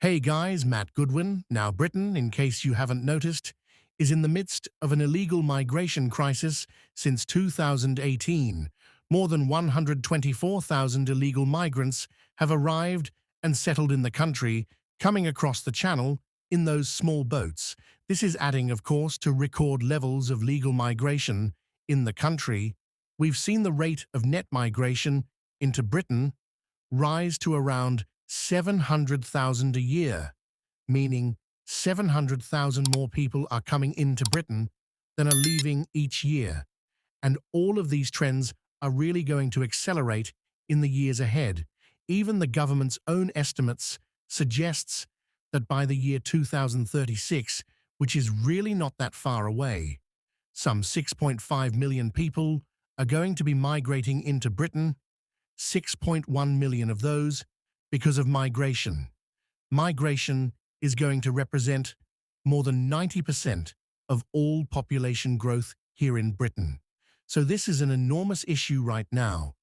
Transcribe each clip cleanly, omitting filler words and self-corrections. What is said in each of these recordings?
Hey guys, Matt Goodwin. Now, Britain, in case you haven't noticed, is in the midst of an illegal migration crisis since 2018. More than 124,000 illegal migrants have arrived and settled in the country, coming across the channel in those small boats. This is adding, of course, to record levels of legal migration in the country. We've seen the rate of net migration into Britain rise to around 700,000 a year, meaning 700,000 more people are coming into Britain than are leaving each year. And all of these trends are really going to accelerate in the years ahead. Even the government's own estimates suggests that by the year 2036, which is really not that far away, some 6.5 million people are going to be migrating into Britain, 6.1 million of those because of migration. Migration is going to represent more than 90% of all population growth here in Britain. So this is an enormous issue right now.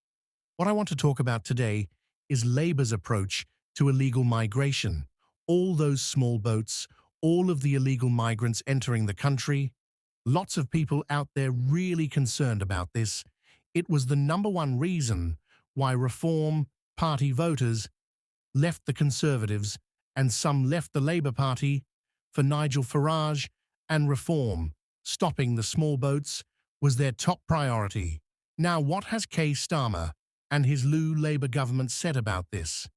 What I want to talk about today is Labour's approach to illegal migration. All those small boats, all of the illegal migrants entering the country, lots of people out there really concerned about this. It was the number one reason why Reform Party voters left the Conservatives and some left the Labour Party for Nigel Farage and Reform. Stopping the small boats was their top priority. Now, what has Keir Starmer and his new Labour government said about this?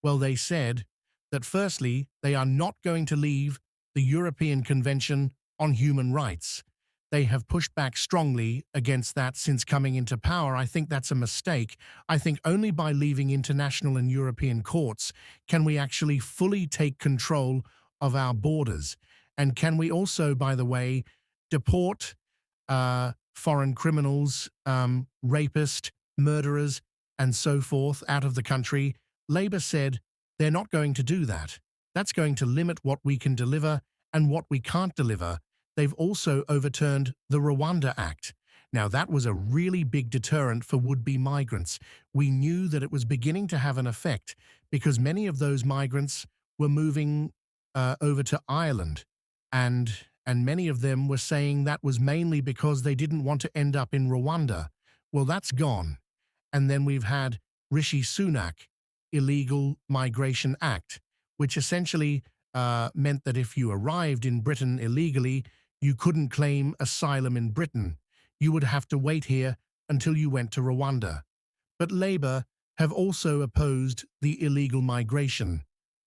Well, they said that firstly, they are not going to leave the European Convention on Human Rights. They have pushed back strongly against that since coming into power. I think that's a mistake. I think only by leaving international and European courts can we actually fully take control of our borders. And can we also, by the way, deport foreign criminals, rapists, murderers, and so forth out of the country? Labour said they're not going to do that. That's going to limit what we can deliver and what we can't deliver. They've also overturned the Rwanda Act. Now, that was a really big deterrent for would-be migrants. We knew that it was beginning to have an effect because many of those migrants were moving over to Ireland, and many of them were saying that was mainly because they didn't want to end up in Rwanda. Well, that's gone. And then we've had Rishi Sunak Illegal Migration Act, which essentially meant that if you arrived in Britain illegally, you couldn't claim asylum in Britain. You would have to wait here until you went to Rwanda. But Labour have also opposed the Illegal Migration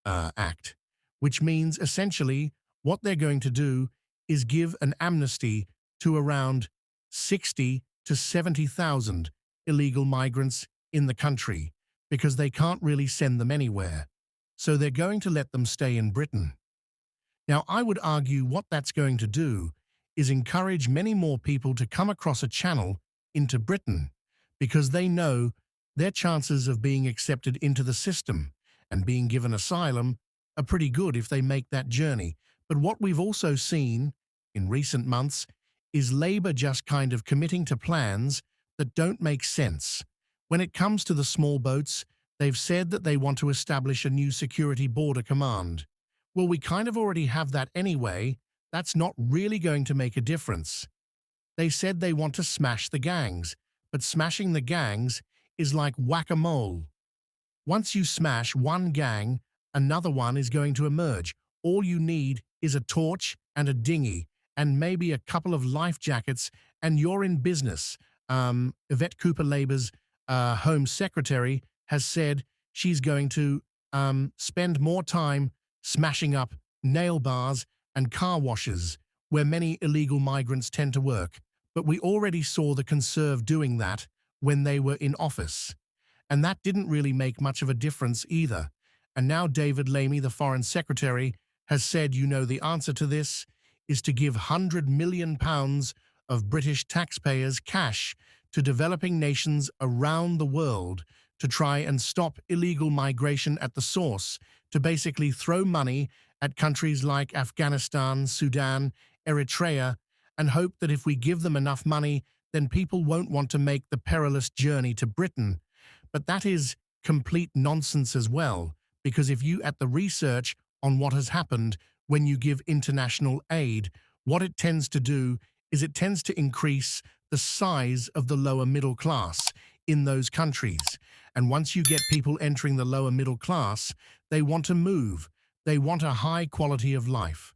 Act, which means essentially what they're going to do is give an amnesty to around 60 to 70,000 illegal migrants in the country because they can't really send them anywhere. So they're going to let them stay in Britain. Now, I would argue what that's going to do is encourage many more people to come across a channel into Britain because they know their chances of being accepted into the system and being given asylum are pretty good if they make that journey. But what we've also seen in recent months is Labour just kind of committing to plans that don't make sense. When it comes to the small boats, they've said that they want to establish a new security border command. Well, we kind of already have that anyway. That's not really going to make a difference. They said they want to smash the gangs, but smashing the gangs is like whack-a-mole. Once you smash one gang, another one is going to emerge. All you need is a torch and a dinghy and maybe a couple of life jackets and you're in business. Yvette Cooper, Labour's Home Secretary, has said she's going to spend more time smashing up nail bars and car washes where many illegal migrants tend to work. But we already saw the Conserve doing that when they were in office. And that didn't really make much of a difference either. And now David Lammy, the Foreign Secretary, has said, you know, the answer to this is to give £100 million of British taxpayers' cash to developing nations around the world to try and stop illegal migration at the source, to basically throw money at countries like Afghanistan, Sudan, Eritrea, and hope that if we give them enough money, then people won't want to make the perilous journey to Britain. But that is complete nonsense as well, because if you at the research on what has happened when you give international aid. What it tends to do is it tends to increase the size of the lower middle class in those countries. And once you get people entering the lower middle class, they want to move. They want a high quality of life.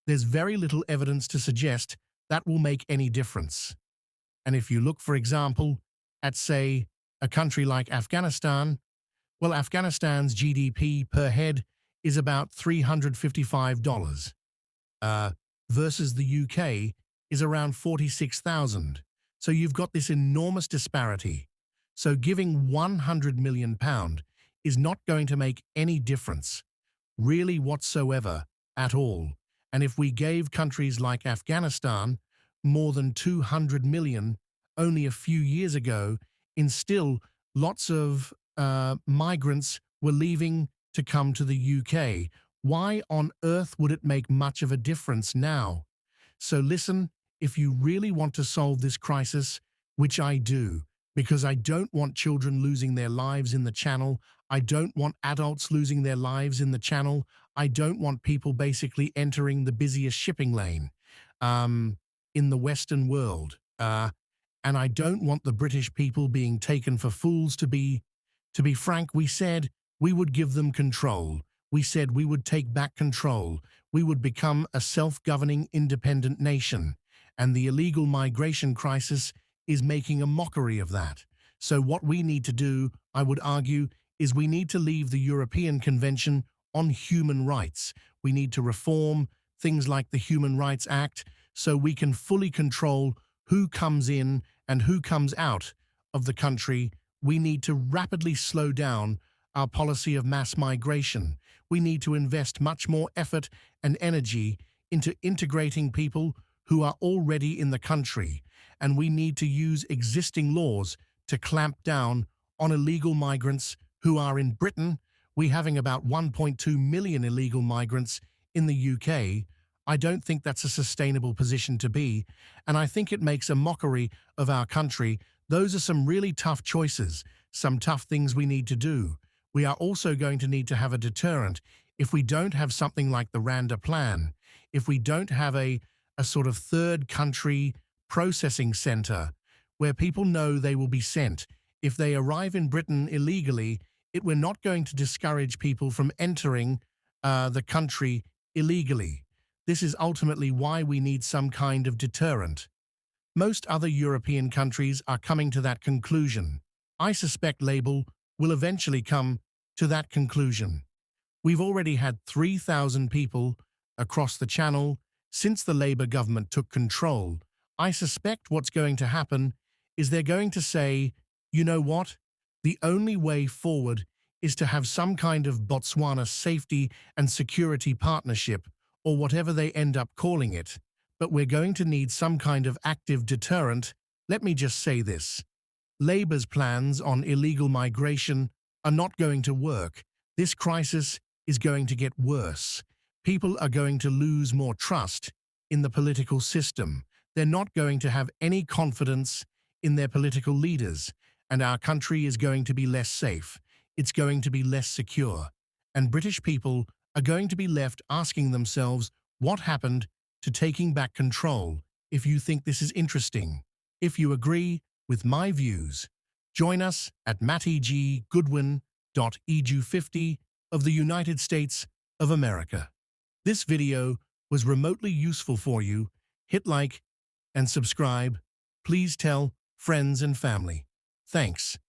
There's very little evidence to suggest that will make any difference. And if you look, for example, at, say, a country like Afghanistan, well, Afghanistan's GDP per head is about $355, versus the UK is around 46,000. So you've got this enormous disparity. So giving £100 million is not going to make any difference, really whatsoever, at all. And if we gave countries like Afghanistan more than 200 million only a few years ago, in still lots of migrants were leaving to come to the UK. Why on earth would it make much of a difference now? So listen, if you really want to solve this crisis, which I do, because I don't want children losing their lives in the Channel, I don't want adults losing their lives in the Channel, I don't want people basically entering the busiest shipping lane in the Western world. And I don't want the British people being taken for fools. To be frank, we said we would give them control. We said we would take back control. We would become a self-governing independent nation. And the illegal migration crisis is making a mockery of that. So what we need to do, I would argue, is we need to leave the European Convention on Human Rights. We need to reform things like the Human Rights Act so we can fully control who comes in and who comes out of the country. We need to rapidly slow down our policy of mass migration. We need to invest much more effort and energy into integrating people who are already in the country, and we need to use existing laws to clamp down on illegal migrants who are in Britain. We're having about 1.2 million illegal migrants in the UK. I don't think that's a sustainable position to be, and I think it makes a mockery of our country. Those are some really tough choices, some tough things we need to do. We are also going to need to have a deterrent. If we don't have something like the Rwanda plan, if we don't have a sort of third country processing center where people know they will be sent, if they arrive in Britain illegally, we're not going to discourage people from entering the country illegally. This is ultimately why we need some kind of deterrent. Most other European countries are coming to that conclusion. I suspect Labour will eventually come to that conclusion. We've already had 3,000 people across the Channel since the Labour government took control. I suspect what's going to happen is they're going to say, you know what? The only way forward is to have some kind of Botswana safety and security partnership, or whatever they end up calling it. But we're going to need some kind of active deterrent. Let me just say this. Labour's plans on illegal migration are not going to work. This crisis is going to get worse. People are going to lose more trust in the political system. They're not going to have any confidence in their political leaders, and our country is going to be less safe. It's going to be less secure. And British people are going to be left asking themselves what happened to taking back control. If you think this is interesting, if you agree with my views, join us at mattyggoodwin.edu50 of the United States of America. This video was remotely useful for you. Hit like and subscribe. Please tell friends and family. Thanks.